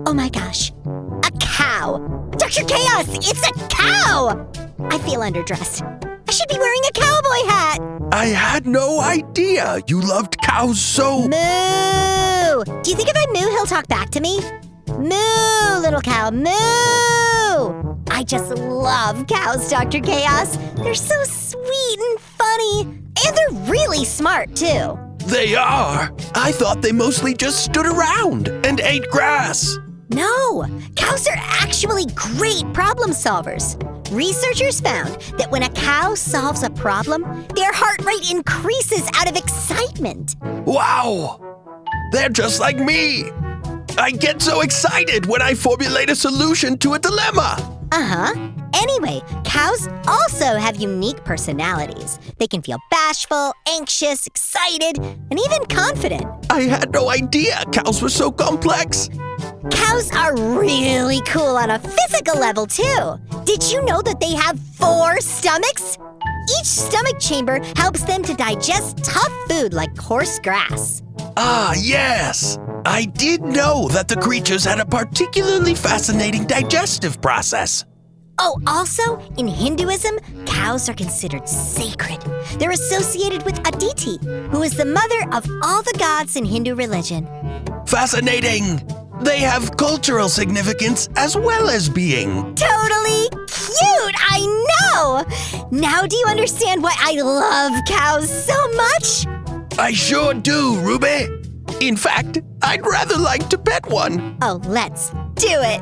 Oh my gosh. A cow! Dr. Chaos, it's a cow! I feel underdressed. I should be wearing a cowboy hat! I had no idea you loved cows so... Moo! Do you think if I moo, he'll talk back to me? Moo, little cow, moo! I just love cows, Dr. Chaos. They're so sweet and funny. And they're really smart, too. They are. I thought they mostly just stood around and ate grass. No, cows are actually great problem solvers. Researchers found that when a cow solves a problem, their heart rate increases out of excitement. Wow! They're just like me. I get so excited when I formulate a solution to a dilemma. Uh-huh. Anyway, cows also have unique personalities. They can feel bashful, anxious, excited, and even confident. I had no idea cows were so complex. Cows are really cool on a physical level, too. Did you know that they have 4 stomachs? Each stomach chamber helps them to digest tough food like coarse grass. Ah, yes. I did know that the creatures had a particularly fascinating digestive process. Oh, also, in Hinduism, cows are considered sacred. They're associated with Aditi, who is the mother of all the gods in Hindu religion. Fascinating. They have cultural significance as well as being. Totally cute, I know! Now do you understand why I love cows so much? I sure do, Ruby. In fact, I'd rather like to pet one. Oh, let's do it.